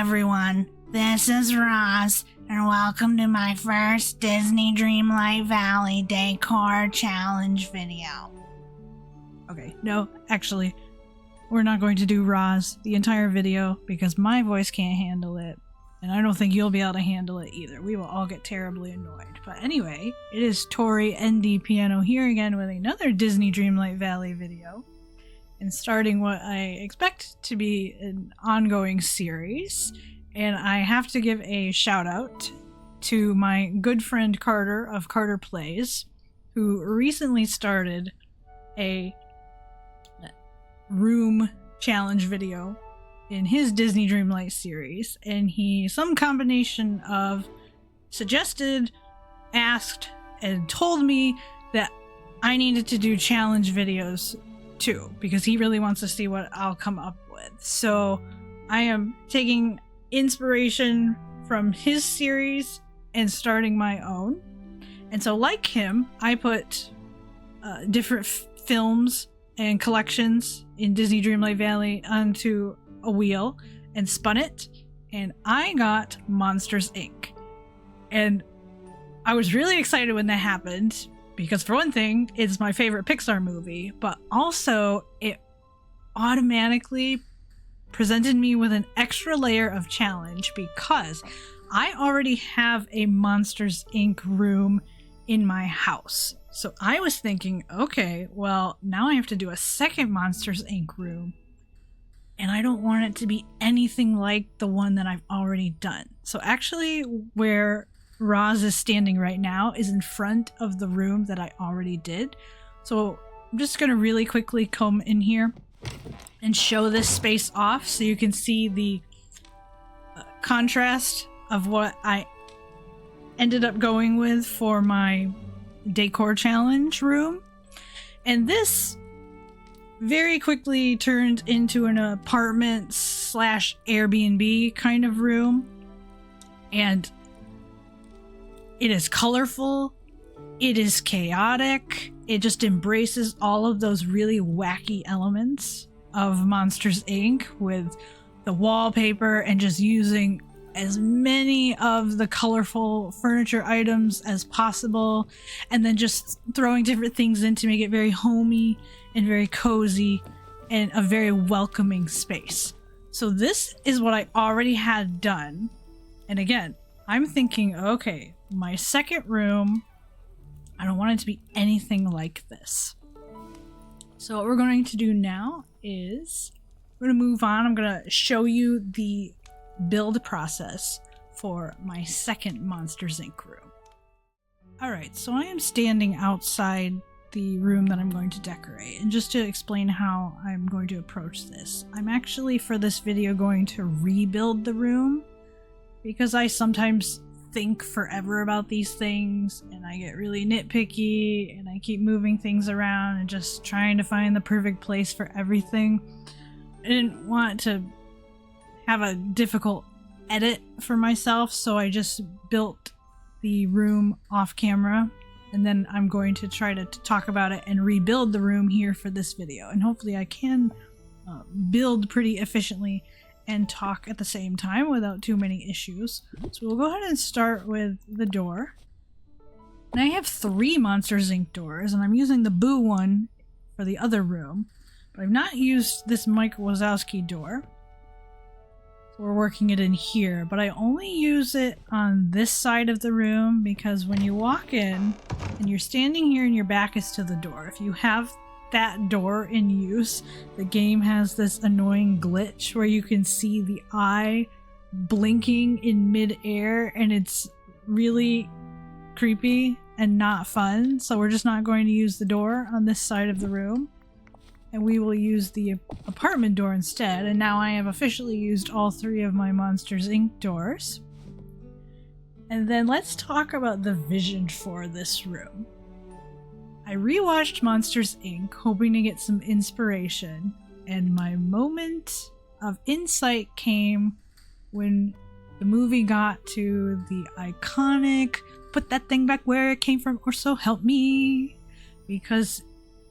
everyone, this is Roz, and welcome to my first Disney Dreamlight Valley Decor Challenge video. Okay, no, actually, we're not going to do Roz the entire video because my voice can't handle it, and I don't think you'll be able to handle it either. We will all get terribly annoyed. But anyway, it is Tori ND Piano here again with another Disney Dreamlight Valley video, and starting what I expect to be an ongoing series. And I have to give a shout out to my good friend Carter of Carter Plays, who recently started a room challenge video in his Disney Dreamlight series, and he some combination of suggested, asked, and told me that I needed to do challenge videos too, because he really wants to see what I'll come up with. So I am taking inspiration from his series and starting my own. And so like him, I put different films and collections in Disney Dreamlight Valley onto a wheel and spun it, and I got Monsters Inc. And I was really excited when that happened because, for one thing, it's my favorite Pixar movie, but also it automatically presented me with an extra layer of challenge because I already have a Monsters Inc. room in my house. So I was thinking, okay, well, now I have to do a second Monsters Inc. room, and I don't want it to be anything like the one that I've already done. So actually, where Roz is standing right now is in front of the room that I already did. So I'm just going to really quickly come in here and show this space off so you can see the contrast of what I ended up going with for my Decor Challenge room. And this very quickly turned into an apartment slash Airbnb kind of room. And it is colorful. It is chaotic. It just embraces all of those really wacky elements of Monsters Inc. with the wallpaper and just using as many of the colorful furniture items as possible, and then just throwing different things in to make it very homey and very cozy and a very welcoming space. So this is what I already had done. And again, I'm thinking, okay, my second room, I don't want it to be anything like this. So what we're going to do now is we're going to move on. I'm going to show you the build process for my second Monsters Inc. room. Alright, so I am standing outside the room that I'm going to decorate, and just to explain how I'm going to approach this, I'm actually for this video going to rebuild the room because I sometimes think forever about these things and I get really nitpicky and I keep moving things around and just trying to find the perfect place for everything. I didn't want to have a difficult edit for myself, so I just built the room off camera, and then I'm going to try to talk about it and rebuild the room here for this video, and hopefully I can build pretty efficiently and talk at the same time without too many issues. So we'll go ahead and start with the door. And I have 3 Monsters Inc. doors, and I'm using the Boo one for the other room, but I've not used this Mike Wazowski door. So we're working it in here, but I only use it on this side of the room because when you walk in and you're standing here and your back is to the door, if you have that door in use, the game has this annoying glitch where you can see the eye blinking in mid-air, and it's really creepy and not fun. So we're just not going to use the door on this side of the room, and we will use the apartment door instead. And now I have officially used all 3 of my Monsters Inc. doors. And then let's talk about the vision for this room. I rewatched Monsters Inc. hoping to get some inspiration, and my moment of insight came when the movie got to the iconic "put that thing back where it came from or so help me," because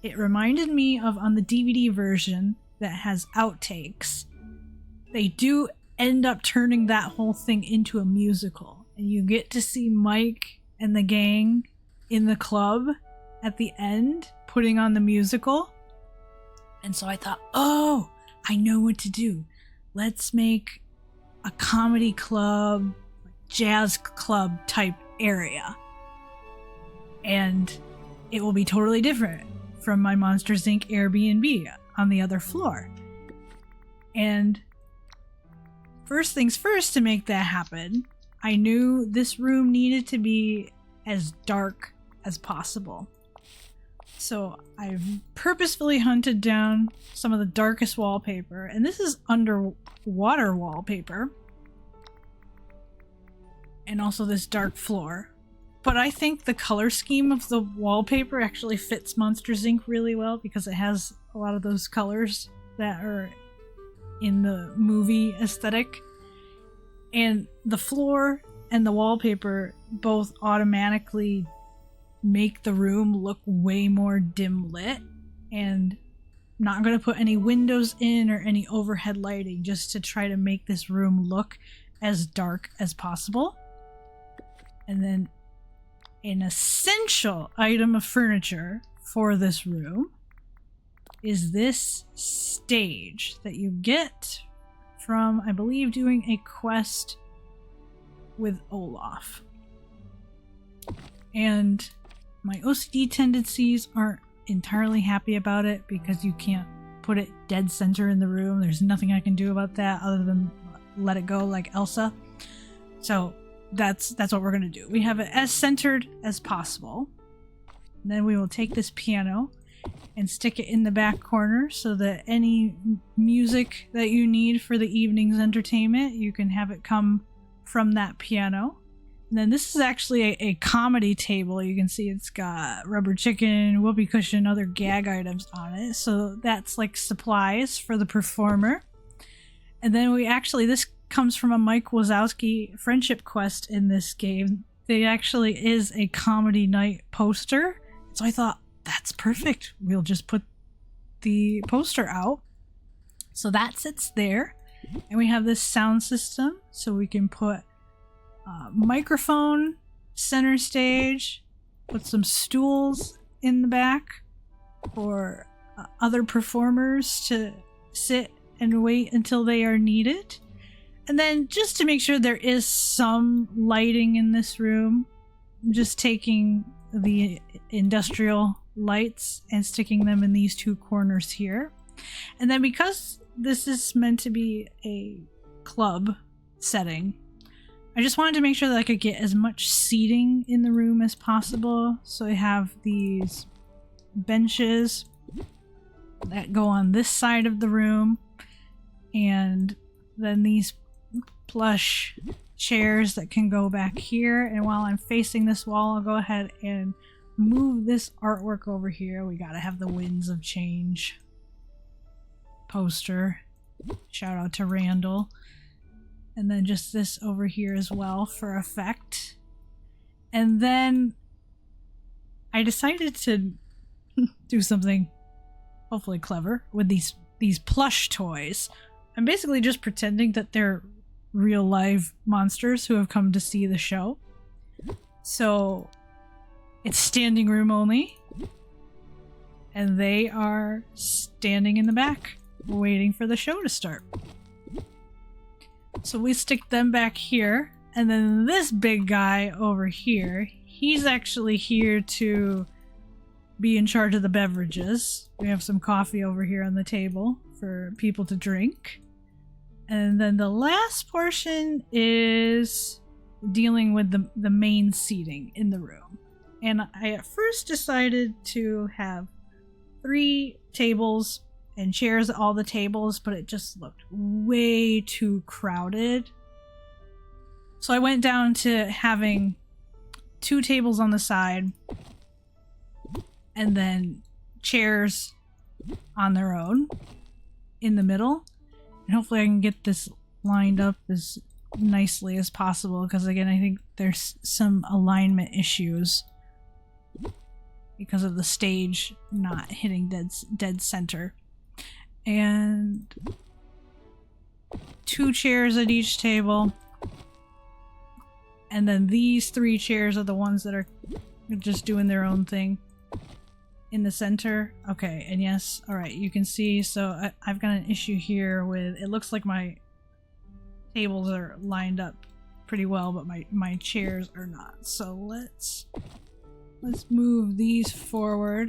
it reminded me of, on the DVD version that has outtakes, they do end up turning that whole thing into a musical. And you get to see Mike and the gang in the club at the end putting on the musical. And so I thought, oh, I know what to do. Let's make a comedy club, jazz club type area. And it will be totally different from my Monsters Inc. Airbnb on the other floor. And first things first, to make that happen, I knew this room needed to be as dark as possible. So I've purposefully hunted down some of the darkest wallpaper, and this is underwater wallpaper, and also this dark floor. But I think the color scheme of the wallpaper actually fits Monsters Inc. really well because it has a lot of those colors that are in the movie aesthetic. And the floor and the wallpaper both automatically make the room look way more dim lit, and not going to put any windows in or any overhead lighting, just to try to make this room look as dark as possible. And then an essential item of furniture for this room is this stage that you get from, I believe, doing a quest with Olaf. And my OCD tendencies aren't entirely happy about it because you can't put it dead center in the room. There's nothing I can do about that other than let it go like Elsa. So that's what we're gonna do. We have it as centered as possible. And then we will take this piano and stick it in the back corner so that any music that you need for the evening's entertainment, you can have it come from that piano. And then this is actually a comedy table. You can see it's got rubber chicken, whoopee cushion, other gag items on it. So that's like supplies for the performer. And then this comes from a Mike Wazowski friendship quest in this game. There actually is a comedy night poster. So I thought, that's perfect. We'll just put the poster out. So that sits there. And we have this sound system, so we can put microphone center stage, put some stools in the back for other performers to sit and wait until they are needed. And then just to make sure there is some lighting in this room, I'm just taking the industrial lights and sticking them in these two corners here. And then because this is meant to be a club setting, I just wanted to make sure that I could get as much seating in the room as possible. So I have these benches that go on this side of the room, and then these plush chairs that can go back here. And while I'm facing this wall, I'll go ahead and move this artwork over here. We gotta have the Winds of Change poster. Shout out to Randall. And then just this over here as well for effect. And then I decided to do something hopefully clever with these plush toys. I'm basically just pretending that they're real live monsters who have come to see the show. So it's standing room only. And they are standing in the back waiting for the show to start. So we stick them back here, and then this big guy over here, he's actually here to be in charge of the beverages. We have some coffee over here on the table for people to drink. And then the last portion is dealing with the main seating in the room. And I at first decided to have 3 tables and chairs at all the tables, but it just looked way too crowded. So I went down to having 2 tables on the side and then chairs on their own in the middle. And hopefully I can get this lined up as nicely as possible, because again, I think there's some alignment issues because of the stage not hitting dead center. And 2 chairs at each table. And then these 3 chairs are the ones that are just doing their own thing. In the center. Okay, and yes, alright, you can see, so I've got an issue here with, it looks like my tables are lined up pretty well, but my chairs are not. So let's move these forward.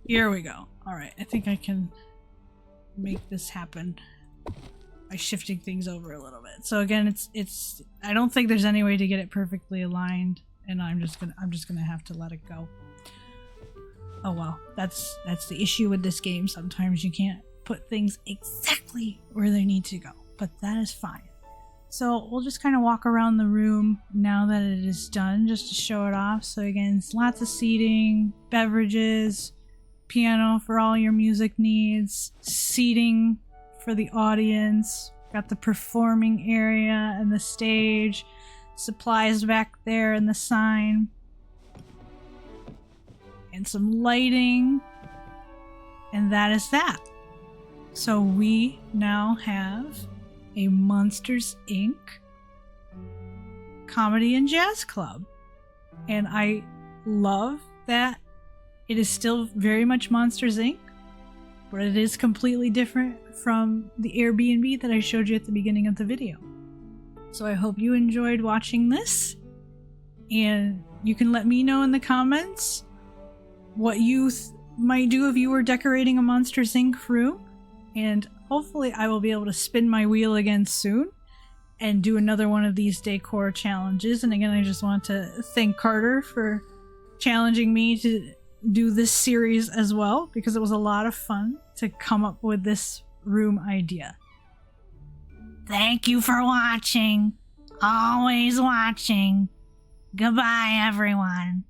Here we go. Alright, I think I can make this happen by shifting things over a little bit. So again, it's I don't think there's any way to get it perfectly aligned, and I'm just gonna have to let it go. Oh well, that's the issue with this game. Sometimes you can't put things exactly where they need to go, but that is fine. So we'll just kind of walk around the room now that it is done, just to show it off. So again, it's lots of seating, beverages, piano for all your music needs, seating for the audience, got the performing area and the stage, supplies back there and the sign, and some lighting, and that is that. So we now have a Monsters Inc. comedy and jazz club, and I love that it is still very much Monsters Inc., but it is completely different from the Airbnb that I showed you at the beginning of the video. So I hope you enjoyed watching this, and you can let me know in the comments what you might do if you were decorating a Monsters Inc. room, and hopefully I will be able to spin my wheel again soon and do another one of these decor challenges. And again, I just want to thank Carter for challenging me to do this series as well, because it was a lot of fun to come up with this room idea. Thank you for watching. Always watching. Goodbye, everyone.